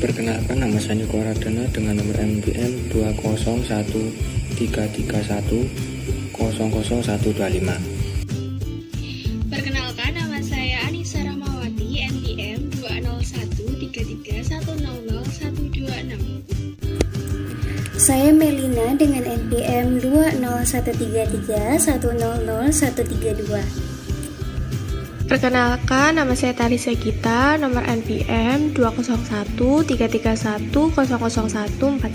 Perkenalkan, nama saya Niko Aradana dengan nomor NPM 2013331000125. Perkenalkan, nama saya Anissa Rahmawati, NPM 20133100126. Saya Melina dengan NPM 20133100132. Perkenalkan, nama saya Tarisa Gita, nomor NPM 20133310014.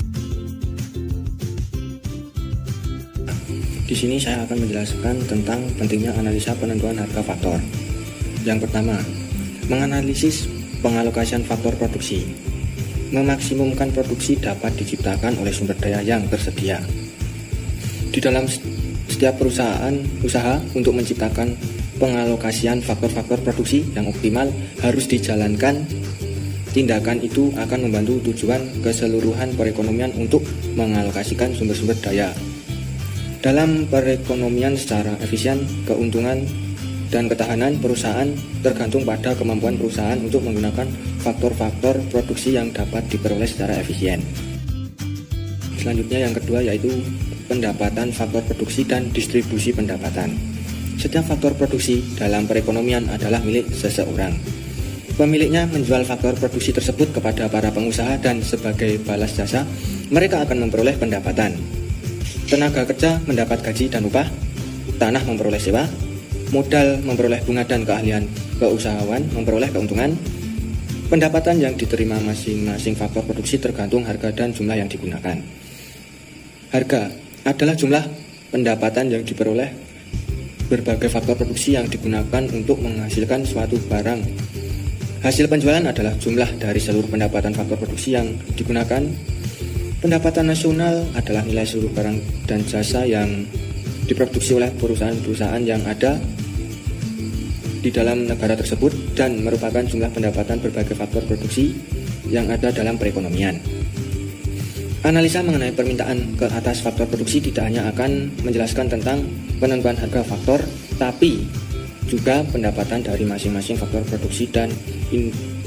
Di sini saya akan menjelaskan tentang pentingnya analisa penentuan harga faktor. Yang pertama, menganalisis pengalokasian faktor produksi. Memaksimumkan produksi dapat diciptakan oleh sumber daya yang tersedia. Di dalam setiap perusahaan usaha untuk menciptakan pengalokasian faktor-faktor produksi yang optimal harus dijalankan. Tindakan itu akan membantu tujuan keseluruhan perekonomian untuk mengalokasikan sumber-sumber daya. Dalam perekonomian secara efisien, keuntungan dan ketahanan perusahaan tergantung pada kemampuan perusahaan untuk menggunakan faktor-faktor produksi yang dapat diperoleh secara efisien. Selanjutnya yang kedua yaitu pendapatan faktor produksi dan distribusi pendapatan. Setiap faktor produksi dalam perekonomian adalah milik seseorang. Pemiliknya menjual faktor produksi tersebut kepada para pengusaha dan sebagai balas jasa, mereka akan memperoleh pendapatan. Tenaga kerja mendapat gaji dan upah, tanah memperoleh sewa, modal memperoleh bunga dan keahlian keusahawan memperoleh keuntungan. Pendapatan yang diterima masing-masing faktor produksi tergantung harga dan jumlah yang digunakan. Harga adalah jumlah pendapatan yang diperoleh berbagai faktor produksi yang digunakan untuk menghasilkan suatu barang. Hasil penjualan adalah jumlah dari seluruh pendapatan faktor produksi yang digunakan. Pendapatan nasional adalah nilai seluruh barang dan jasa yang diproduksi oleh perusahaan-perusahaan yang ada di dalam negara tersebut dan merupakan jumlah pendapatan berbagai faktor produksi yang ada dalam perekonomian. Analisa mengenai permintaan ke atas faktor produksi tidak hanya akan menjelaskan tentang penentuan harga faktor, tapi juga pendapatan dari masing-masing faktor produksi dan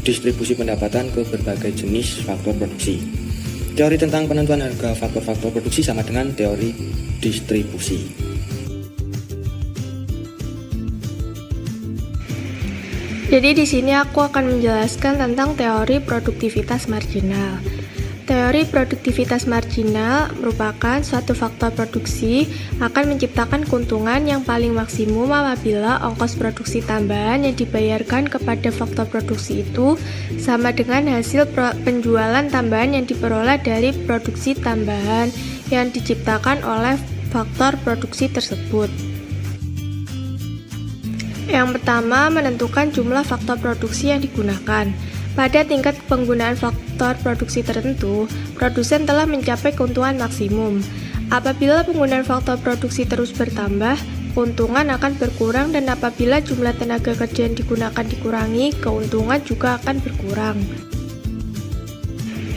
distribusi pendapatan ke berbagai jenis faktor produksi. Teori tentang penentuan harga faktor-faktor produksi sama dengan teori distribusi. Jadi di sini aku akan menjelaskan tentang teori produktivitas marginal. Teori produktivitas marginal merupakan suatu faktor produksi akan menciptakan keuntungan yang paling maksimum apabila ongkos produksi tambahan yang dibayarkan kepada faktor produksi itu sama dengan hasil penjualan tambahan yang diperoleh dari produksi tambahan yang diciptakan oleh faktor produksi tersebut. Yang pertama, menentukan jumlah faktor produksi yang digunakan. Pada tingkat penggunaan faktor produksi tertentu, produsen telah mencapai keuntungan maksimum. Apabila penggunaan faktor produksi terus bertambah, keuntungan akan berkurang, dan apabila jumlah tenaga kerja yang digunakan dikurangi, keuntungan juga akan berkurang.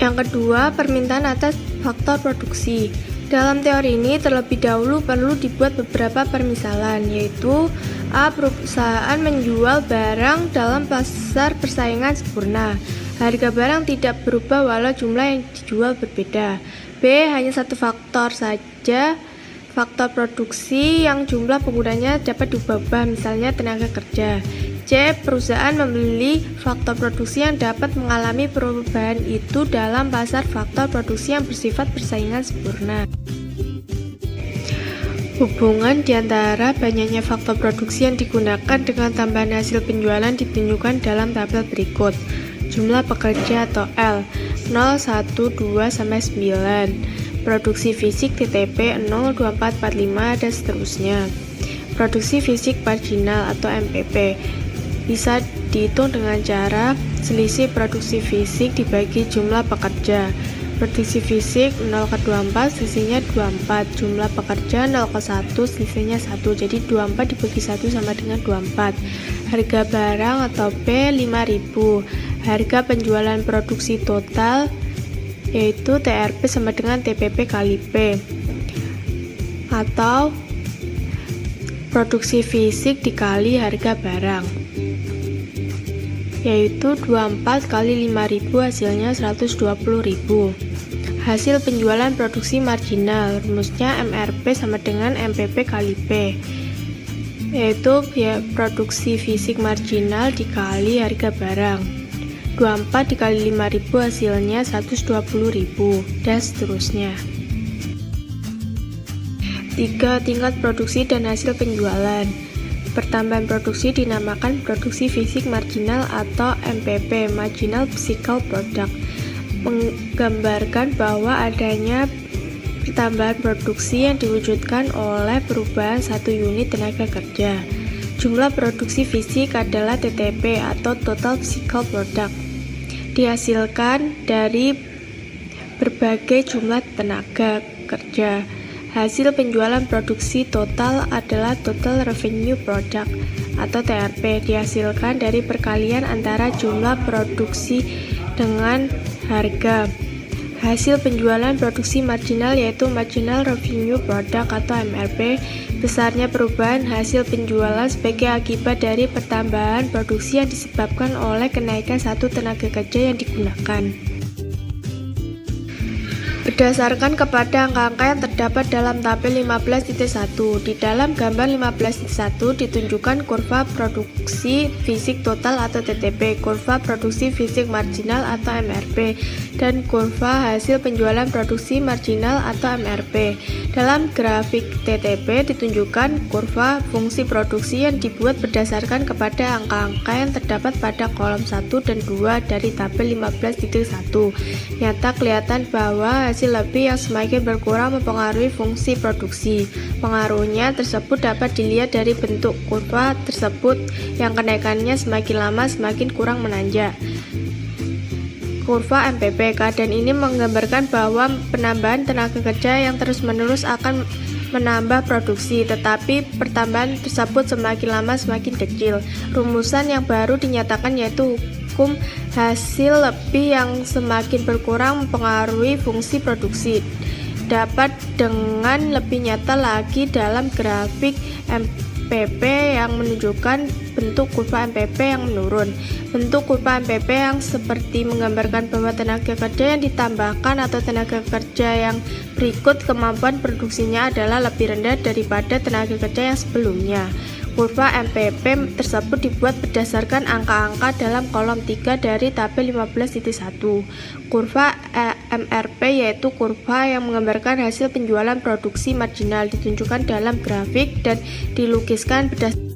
Yang kedua, permintaan atas faktor produksi. Dalam teori ini terlebih dahulu perlu dibuat beberapa permisalan, yaitu A. Perusahaan menjual barang dalam pasar persaingan sempurna. Harga barang tidak berubah walau jumlah yang dijual berbeda. B. Hanya satu faktor saja, faktor produksi yang jumlah penggunanya dapat diubah-ubah, misalnya tenaga kerja. C. Perusahaan membeli faktor produksi yang dapat mengalami perubahan itu dalam pasar faktor produksi yang bersifat persaingan sempurna. Hubungan di antara banyaknya faktor produksi yang digunakan dengan tambahan hasil penjualan ditunjukkan dalam tabel berikut. Jumlah pekerja atau L 0, 1, 2, sampai 9. Produksi fisik TTP 0, 2, 4, 4, 5, dan seterusnya. Produksi fisik marginal atau MPP bisa dihitung dengan cara selisih produksi fisik dibagi jumlah pekerja. Produksi fisik 0 ke 24 selisihnya 24, jumlah pekerja 0 ke 1 selisihnya 1, jadi 24 dibagi 1 sama dengan 24. Harga barang atau P 5.000. Harga penjualan produksi total yaitu TRP sama dengan TPP kali P, atau produksi fisik dikali harga barang. yaitu 24 kali 5.000 hasilnya 120.000. Hasil penjualan produksi marginal, rumusnya MRP sama dengan MPP kali P, yaitu biaya produksi fisik marginal dikali harga barang. 24 dikali 5.000 hasilnya 120.000, dan seterusnya. 3. Tingkat produksi dan hasil penjualan. Pertambahan produksi dinamakan produksi fisik marginal atau MPP, Marginal Physical Product, menggambarkan bahwa adanya pertambahan produksi yang diwujudkan oleh perubahan satu unit tenaga kerja. Jumlah produksi fisik adalah TTP atau Total Physical Product, dihasilkan dari berbagai jumlah tenaga kerja. Hasil penjualan produksi total adalah Total Revenue Product atau TRP, dihasilkan dari perkalian antara jumlah produksi dengan harga. Hasil penjualan produksi marginal yaitu Marginal Revenue Product atau MRP. Besarnya perubahan hasil penjualan sebagai akibat dari pertambahan produksi yang disebabkan oleh kenaikan satu tenaga kerja yang digunakan. Berdasarkan kepada angka-angka yang terdapat dalam tabel 15.1, di dalam gambar 15.1 ditunjukkan kurva produksi fisik total atau TTP, kurva produksi fisik marginal atau MRP, dan kurva hasil penjualan produksi marginal atau MRP. Dalam grafik TTP ditunjukkan kurva fungsi produksi yang dibuat berdasarkan kepada angka-angka yang terdapat pada kolom 1 dan 2 dari tabel 15.1. Nyata kelihatan bahwa hasil lebih yang semakin berkurang mempengaruhi fungsi produksi. Pengaruhnya tersebut dapat dilihat dari bentuk kurva tersebut yang kenaikannya semakin lama semakin kurang menanjak. Kurva MPP, keadaan ini menggambarkan bahwa penambahan tenaga kerja yang terus-menerus akan menambah produksi, tetapi pertambahan tersebut semakin lama semakin kecil. Rumusan yang baru dinyatakan yaitu hukum hasil lebih yang semakin berkurang mempengaruhi fungsi produksi. Dapat dengan lebih nyata lagi dalam grafik MPP yang menunjukkan bentuk kurva MPP yang menurun. Bentuk kurva MPP yang seperti menggambarkan bahwa tenaga kerja yang ditambahkan atau tenaga kerja yang berikut kemampuan produksinya adalah lebih rendah daripada tenaga kerja yang sebelumnya. Kurva MPP tersebut dibuat berdasarkan angka-angka dalam kolom 3 dari tabel 15.1. Kurva MRP yaitu kurva yang menggambarkan hasil penjualan produksi marginal, ditunjukkan dalam grafik dan dilukiskan berdasarkan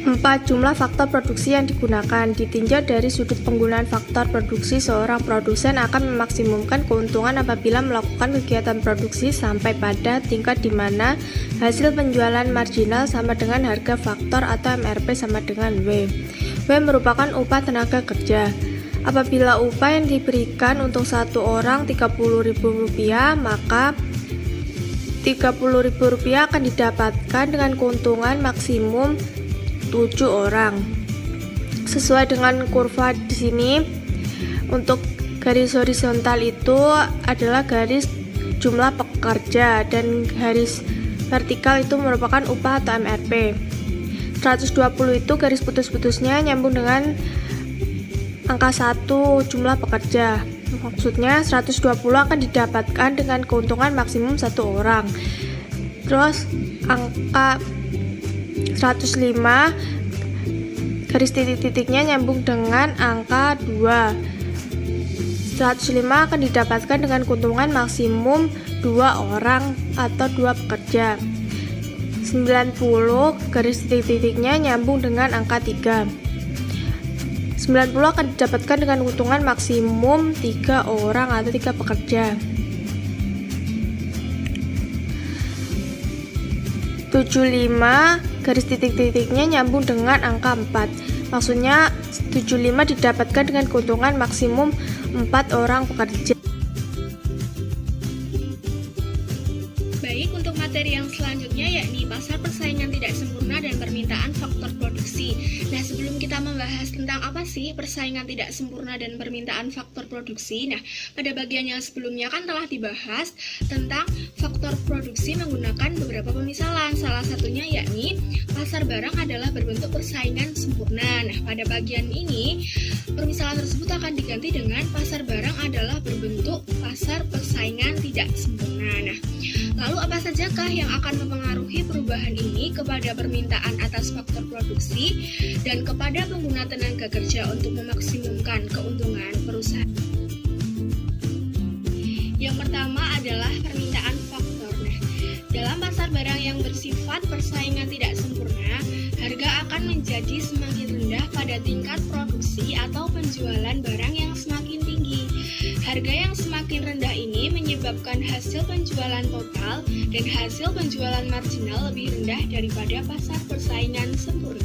4. Jumlah faktor produksi yang digunakan. Ditinjau dari sudut penggunaan faktor produksi, seorang produsen akan memaksimumkan keuntungan apabila melakukan kegiatan produksi sampai pada tingkat di mana hasil penjualan marginal sama dengan harga faktor atau MRP sama dengan W. W merupakan upah tenaga kerja. Apabila upah yang diberikan untuk satu orang Rp30.000, maka Rp30.000 akan didapatkan dengan keuntungan maksimum 7 orang. Sesuai dengan kurva di sini, untuk garis horizontal itu adalah garis jumlah pekerja dan garis vertikal itu merupakan upah atau MRP. 120 itu garis putus-putusnya nyambung dengan angka 1 jumlah pekerja. Maksudnya 120 akan didapatkan dengan keuntungan maksimum 1 orang. Terus angka 105 garis titik-titiknya nyambung dengan angka 2. 105 akan didapatkan dengan keuntungan maksimum 2 orang atau 2 pekerja. 90 garis titik-titiknya nyambung dengan angka 3. 90 akan didapatkan dengan keuntungan maksimum 3 orang atau 3 pekerja. 75 garis titik-titiknya nyambung dengan angka 4. Maksudnya 75 didapatkan dengan keuntungan maksimum 4 orang pekerja. Baik, untuk materi yang selanjutnya yakni pasar persaingan tidak sempurna dan permintaan faktor produksi. Nah, sebelum kita membahas tentang apa sih persaingan tidak sempurna dan permintaan faktor produksi, nah pada bagian yang sebelumnya kan telah dibahas tentang faktor produksi menggunakan beberapa pemisalan. Salah satunya yakni pasar barang adalah berbentuk persaingan sempurna. Nah, pada bagian ini permisalan tersebut akan diganti dengan pasar barang adalah berbentuk pasar persaingan tidak sempurna. Nah, lalu apa sajakah yang akan mempengaruhi perubahan ini kepada permintaan atas faktor produksi dan kepada pengguna tenaga kerja untuk memaksimumkan keuntungan perusahaan? Yang pertama adalah permintaan faktor. Nah, dalam pasar barang yang bersifat persaingan tidak sempurna, harga akan menjadi semakin rendah pada tingkat produksi atau penjualan barang yang semakin tinggi. Harga yang semakin rendah ini menyebabkan hasil penjualan total dan hasil penjualan marginal lebih rendah daripada pasar persaingan sempurna.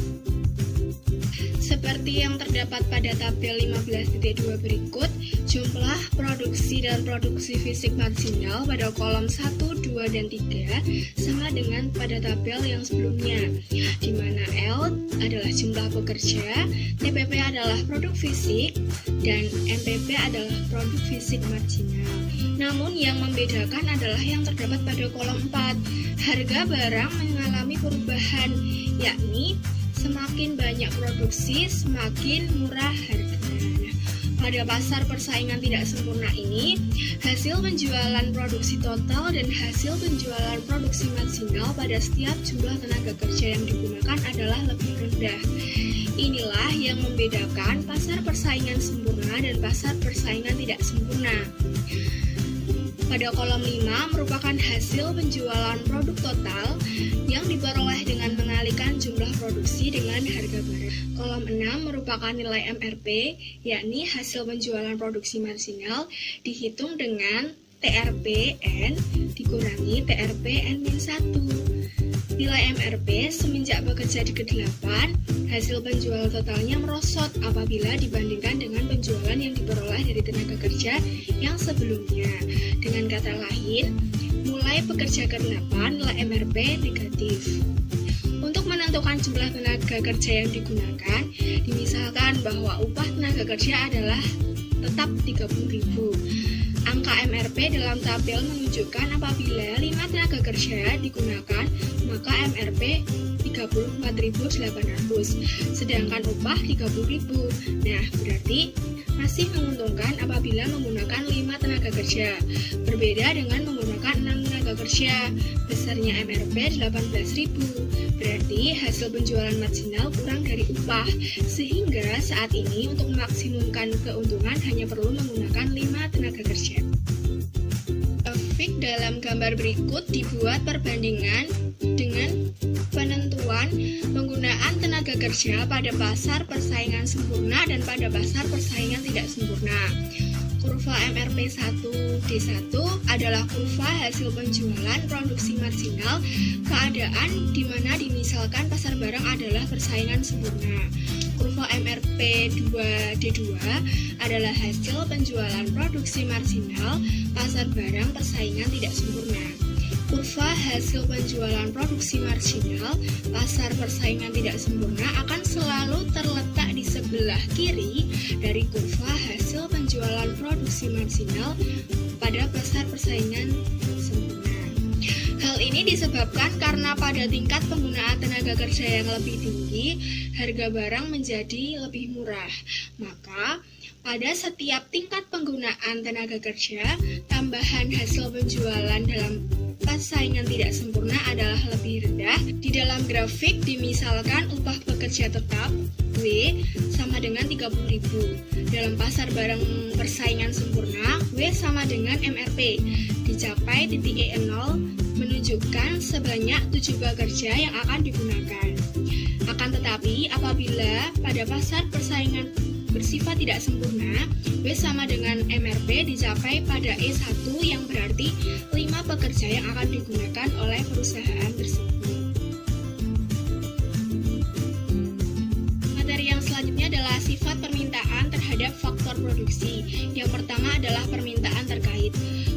Seperti yang terdapat pada tabel 15.2 berikut, jumlah produksi dan produksi fisik marginal pada kolom 1, 2, dan 3 sama dengan pada tabel yang sebelumnya, di mana L adalah jumlah pekerja, TPP adalah produk fisik, dan MPP adalah produk fisik marginal. Namun yang membedakan adalah yang terdapat pada kolom 4. Harga barang mengalami perubahan, yakni semakin banyak produksi, semakin murah harga. Pada pasar persaingan tidak sempurna ini, hasil penjualan produksi total dan hasil penjualan produksi marginal pada setiap jumlah tenaga kerja yang digunakan adalah lebih rendah. Inilah yang membedakan pasar persaingan sempurna dan pasar persaingan tidak sempurna. Pada kolom 5 merupakan hasil penjualan produk total yang diperoleh dengan mengalihkan jumlah produksi dengan harga barang. Kolom 6 merupakan nilai MRP, yakni hasil penjualan produksi marginal dihitung dengan TRP-N dikurangi TRP-N-1. Nilai MRP semenjak bekerja di ke-8, hasil penjualan totalnya merosot apabila dibandingkan dengan penjualan yang diperoleh dari tenaga kerja yang sebelumnya. Dengan kata lain, mulai bekerja ke-8, nilai MRP negatif. Untuk menentukan jumlah tenaga kerja yang digunakan, dimisalkan bahwa upah tenaga kerja adalah tetap 30.000. Angka MRP dalam tabel menunjukkan apabila 5 tenaga kerja digunakan, maka MRP 34.800, sedangkan upah 30.000. Nah, berarti masih menguntungkan apabila menggunakan 5 tenaga kerja. Berbeda dengan menggunakan 6 tenaga kerja, besarnya MRP 18.000. Berarti hasil penjualan marginal kurang dari upah, sehingga saat ini untuk memaksimumkan keuntungan hanya perlu menggunakan 5 tenaga kerja. Grafik dalam gambar berikut dibuat perbandingan dengan penentuan penggunaan tenaga kerja pada pasar persaingan sempurna dan pada pasar persaingan tidak sempurna. Kurva MRP 1D1 adalah kurva hasil penjualan produksi marginal, keadaan di mana dimisalkan pasar barang adalah persaingan sempurna. Kurva MRP 2D2 adalah hasil penjualan produksi marginal, pasar barang persaingan tidak sempurna. Kurva hasil penjualan produksi marginal, pasar persaingan tidak sempurna akan selalu terletak di sebelah kiri dari kurva hasil penjualan produksi marginal pada pasar persaingan sempurna. Hal ini disebabkan karena pada tingkat penggunaan tenaga kerja yang lebih tinggi, harga barang menjadi lebih murah. Maka, pada setiap tingkat penggunaan tenaga kerja, tambahan hasil penjualan dalam persaingan tidak sempurna adalah lebih rendah. Di dalam grafik dimisalkan upah pekerja tetap W sama dengan 30.000. Dalam pasar barang persaingan sempurna, W sama dengan MRP. Dicapai titik E0 menunjukkan sebanyak 7 pekerja yang akan digunakan. Akan tetapi, apabila pada pasar persaingan bersifat tidak sempurna, W sama dengan MRP dicapai pada E1 yang berarti 5 pekerja yang akan digunakan oleh perusahaan tersebut. Materi yang selanjutnya adalah sifat permintaan terhadap faktor produksi. Yang pertama adalah permintaan terkait.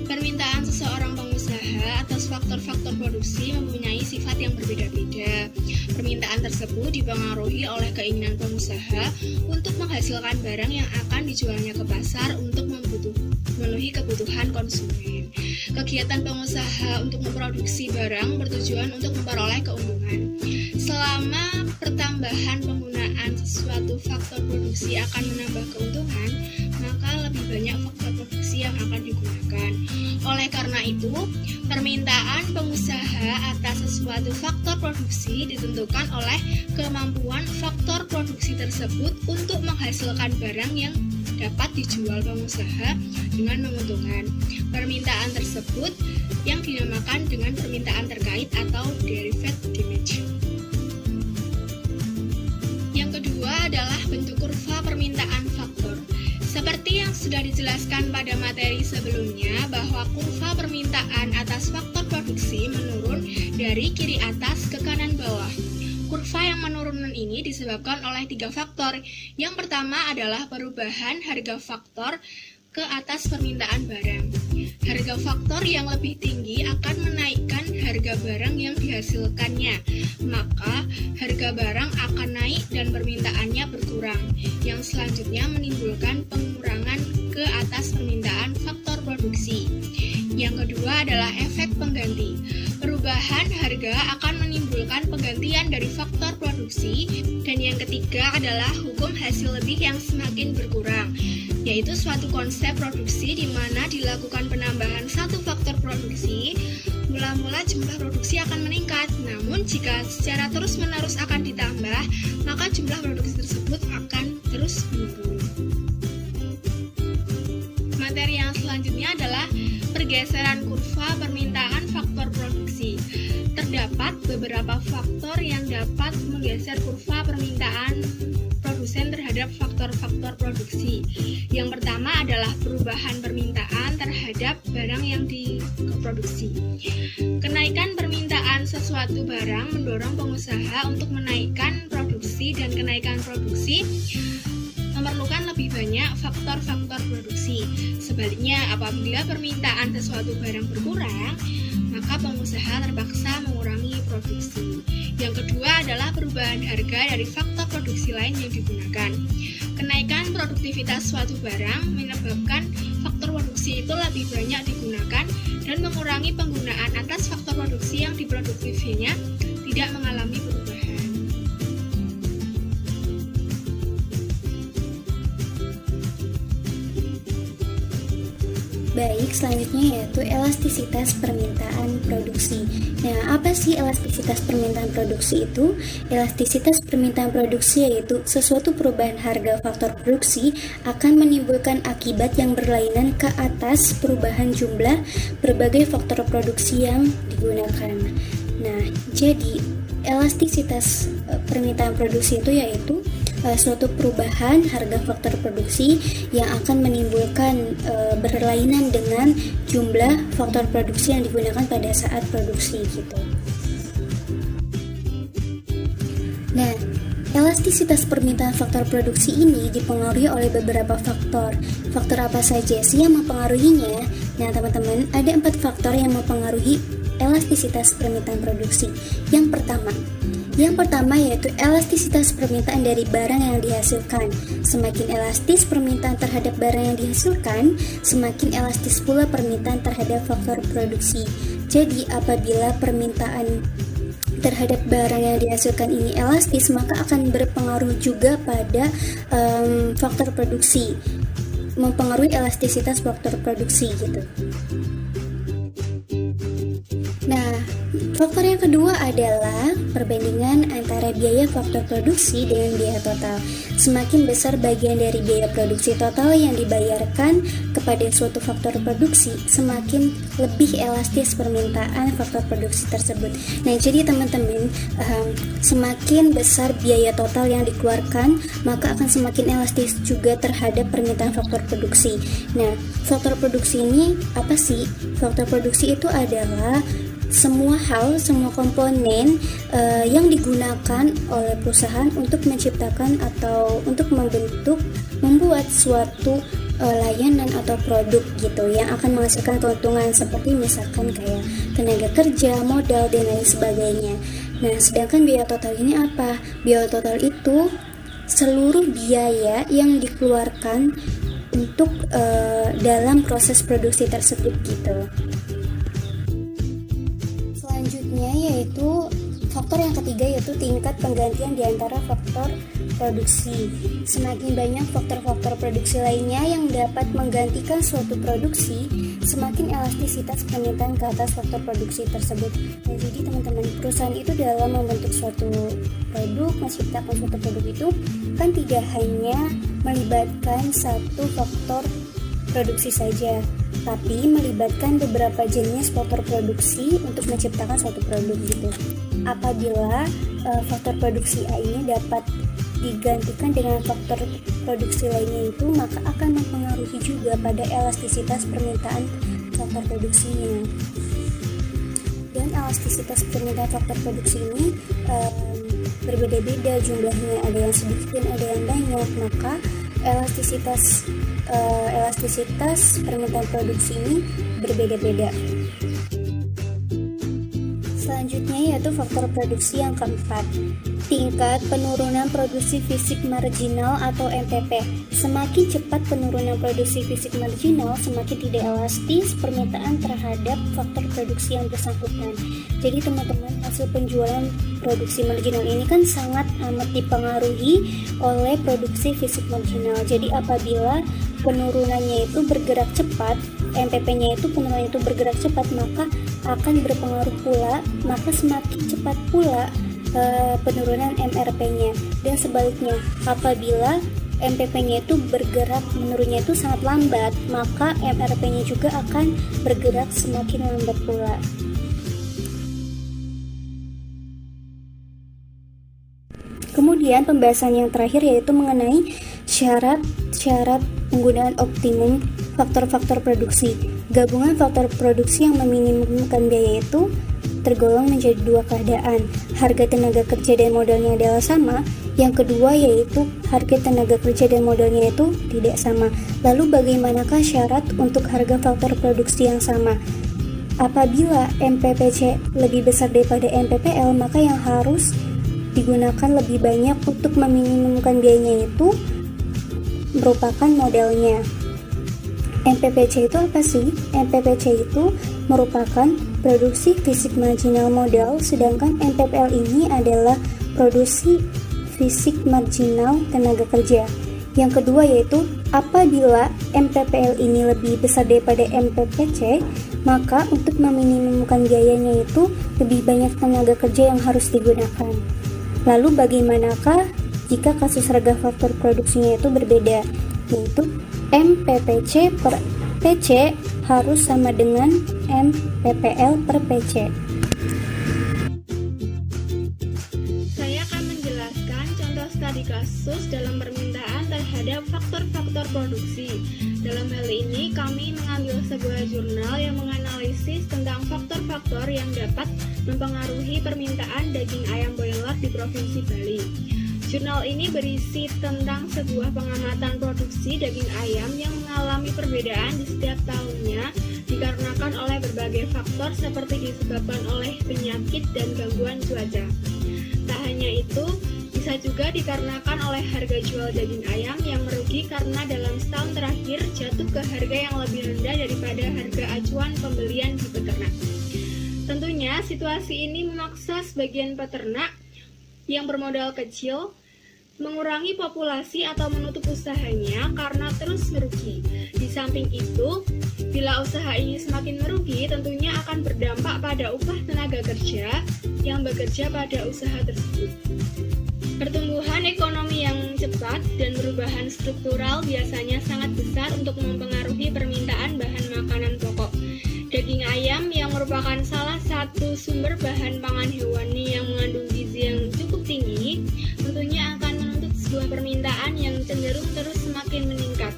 Permintaan seseorang pengusaha atas faktor-faktor produksi mempunyai sifat yang berbeda-beda. Permintaan tersebut dipengaruhi oleh keinginan pengusaha untuk menghasilkan barang yang akan dijualnya ke pasar untuk memenuhi kebutuhan konsumen. Kegiatan pengusaha untuk memproduksi barang bertujuan untuk memperoleh keuntungan. Selama pertambahan penggunaan suatu faktor produksi akan menambah keuntungan, maka lebih banyak faktor produksi yang akan digunakan. Oleh karena itu, permintaan pengusaha atas sesuatu faktor produksi ditentukan oleh kemampuan faktor produksi tersebut untuk menghasilkan barang yang dapat dijual pengusaha dengan menguntungkan. Permintaan tersebut yang dinamakan dengan permintaan terkait atau derivative demand. Yang kedua adalah bentuk kurva permintaan faktor. Seperti yang sudah dijelaskan pada materi sebelumnya bahwa kurva permintaan atas faktor produksi menurun dari kiri atas ke kanan bawah. Kurva yang menurun ini disebabkan oleh 3 faktor. Yang pertama adalah perubahan harga faktor ke atas permintaan barang. Harga faktor yang lebih tinggi akan menaikkan harga barang yang dihasilkannya, maka harga barang akan naik dan permintaannya berkurang, yang selanjutnya menimbulkan pengurangan ke atas permintaan faktor produksi. Yang kedua adalah efek pengganti. Perubahan harga akan menimbulkan penggantian dari faktor produksi. Dan yang ketiga adalah hukum hasil lebih yang semakin berkurang, yaitu suatu konsep produksi di mana dilakukan penambahan satu faktor produksi, mula-mula jumlah produksi akan meningkat. Namun jika secara terus-menerus akan ditambah, maka jumlah produksi tersebut akan terus menurun. Materi yang selanjutnya adalah pergeseran kurva permintaan faktor produksi. Terdapat beberapa faktor yang dapat menggeser kurva permintaan produsen terhadap faktor-faktor produksi. Yang pertama adalah perubahan permintaan terhadap barang yang diproduksi. Kenaikan permintaan sesuatu barang mendorong pengusaha untuk menaikkan produksi, dan kenaikan produksi memerlukan lebih banyak faktor-faktor produksi. Sebaliknya, apabila permintaan sesuatu barang berkurang, maka pengusaha terpaksa mengurangi produksi. Yang kedua adalah perubahan harga dari faktor produksi lain yang digunakan. Kenaikan produktivitas suatu barang menyebabkan faktor produksi itu lebih banyak digunakan dan mengurangi penggunaan atas faktor produksi yang diproduktifnya tidak mengalami perubahan. Baik, selanjutnya yaitu elastisitas permintaan produksi. Nah, apa sih elastisitas permintaan produksi itu? Elastisitas permintaan produksi yaitu sesuatu perubahan harga faktor produksi akan menimbulkan akibat yang berlainan ke atas perubahan jumlah berbagai faktor produksi yang digunakan. Nah, jadi elastisitas permintaan produksi itu yaitu suatu perubahan harga faktor produksi yang akan menimbulkan berlainan dengan jumlah faktor produksi yang digunakan pada saat produksi gitu. Nah, elastisitas permintaan faktor produksi ini dipengaruhi oleh beberapa faktor. Faktor apa saja sih yang mempengaruhinya? Nah, teman-teman, ada 4 faktor yang mempengaruhi elastisitas permintaan produksi. Yang pertama yaitu elastisitas permintaan dari barang yang dihasilkan. Semakin elastis permintaan terhadap barang yang dihasilkan, semakin elastis pula permintaan terhadap faktor produksi. Jadi, apabila permintaan terhadap barang yang dihasilkan ini elastis, maka akan berpengaruh juga pada faktor produksi, mempengaruhi elastisitas faktor produksi gitu. Nah, faktor yang kedua adalah perbandingan antara biaya faktor produksi dengan biaya total. Semakin besar bagian dari biaya produksi total yang dibayarkan kepada suatu faktor produksi, semakin lebih elastis permintaan faktor produksi tersebut. Nah, jadi teman-teman, semakin besar biaya total yang dikeluarkan, maka akan semakin elastis juga terhadap permintaan faktor produksi. Nah, faktor produksi ini apa sih? Faktor produksi itu adalah semua komponen yang digunakan oleh perusahaan untuk menciptakan atau untuk membuat suatu layanan atau produk gitu yang akan menghasilkan keuntungan seperti misalkan kayak tenaga kerja, modal, dan lain sebagainya. Nah, sedangkan biaya total ini apa? Biaya total itu seluruh biaya yang dikeluarkan untuk dalam proses produksi tersebut gitu. Selanjutnya yaitu faktor yang ketiga yaitu tingkat penggantian di antara faktor produksi. Semakin banyak faktor-faktor produksi lainnya yang dapat menggantikan suatu produksi, semakin elastisitas permintaan ke atas faktor produksi tersebut. Dan jadi teman-teman, perusahaan itu dalam membentuk suatu produk, menciptakan suatu produk itu kan tidak hanya melibatkan satu faktor produksi saja, tapi melibatkan beberapa jenis faktor produksi untuk menciptakan suatu produk gitu. Apabila faktor produksi A ini dapat digantikan dengan faktor produksi lainnya itu, maka akan mempengaruhi juga pada elastisitas permintaan faktor produksinya. Dan elastisitas permintaan faktor produksi ini berbeda-beda jumlahnya, ada yang sedikit dan ada yang banyak, maka elastisitas permintaan produksi ini berbeda-beda. Selanjutnya yaitu faktor produksi yang keempat, tingkat penurunan produksi fisik marginal atau MPP. Semakin cepat penurunan produksi fisik marginal, semakin tidak elastis permintaan terhadap faktor produksi yang bersangkutan. Jadi teman-teman, hasil penjualan produksi marginal ini kan sangat amat dipengaruhi oleh produksi fisik marginal. Jadi apabila penurunannya itu bergerak cepat, MPP-nya itu penurunannya itu bergerak cepat, maka akan berpengaruh pula, maka semakin cepat pula penurunan MRP-nya. Dan sebaliknya, apabila MPP-nya itu bergerak menurunnya itu sangat lambat, maka MRP-nya juga akan bergerak semakin lambat pula. Kemudian pembahasan yang terakhir yaitu mengenai syarat-syarat penggunaan optimum faktor-faktor produksi. Gabungan faktor produksi yang meminimumkan biaya itu tergolong menjadi dua keadaan. Harga tenaga kerja dan modalnya adalah sama. Yang kedua yaitu harga tenaga kerja dan modalnya itu tidak sama. Lalu bagaimanakah syarat untuk harga faktor produksi yang sama? Apabila MPPC lebih besar daripada MPPL, maka yang harus digunakan lebih banyak untuk meminimumkan biayanya itu merupakan modalnya. MPPC itu apa sih? MPPC itu merupakan produksi fisik marginal modal, sedangkan MPPL ini adalah produksi fisik marginal tenaga kerja. Yang kedua yaitu apabila MPPL ini lebih besar daripada MPPC, maka untuk meminimumkan biayanya itu lebih banyak tenaga kerja yang harus digunakan. Lalu bagaimanakah jika kasus harga faktor produksinya itu berbeda? Yaitu MPPC per PC harus sama dengan MPPL per PC. Saya akan menjelaskan contoh studi kasus dalam permintaan terhadap faktor-faktor produksi. Dalam hal ini, kami mengambil sebuah jurnal yang menganalisis tentang faktor-faktor yang dapat mempengaruhi permintaan daging ayam broiler di Provinsi Bali. Jurnal ini berisi tentang sebuah pengamatan produksi daging ayam yang mengalami perbedaan di setiap tahunnya dikarenakan oleh berbagai faktor seperti disebabkan oleh penyakit dan gangguan cuaca. Tak hanya itu, bisa juga dikarenakan oleh harga jual daging ayam yang merugi karena dalam setahun terakhir jatuh ke harga yang lebih rendah daripada harga acuan pembelian di peternak. Tentunya situasi ini memaksa sebagian peternak yang bermodal kecil mengurangi populasi atau menutup usahanya karena terus merugi. Di samping itu, bila usaha ini semakin merugi, tentunya akan berdampak pada upah tenaga kerja yang bekerja pada usaha tersebut. Pertumbuhan ekonomi yang cepat dan perubahan struktural biasanya sangat besar untuk mempengaruhi permintaan bahan makanan pokok. Daging ayam yang merupakan salah satu sumber bahan pangan hewani yang mengandung gizi yang cukup tinggi, tentunya akan menuntut sebuah permintaan yang cenderung terus semakin meningkat.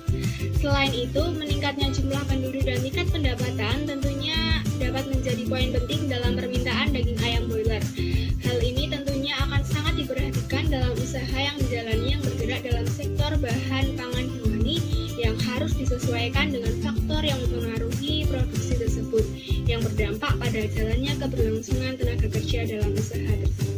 Selain itu, meningkatnya jumlah penduduk dan tingkat pendapatan tentunya dapat menjadi poin penting dalam permintaan daging ayam broiler. Hal ini tentunya akan sangat diperhatikan dalam usaha yang dijalani yang bergerak dalam sektor bahan pangan hewani yang harus harus disesuaikan dengan faktor yang mempengaruhi produksi tersebut, yang berdampak pada jalannya keberlangsungan tenaga kerja dalam usaha tersebut.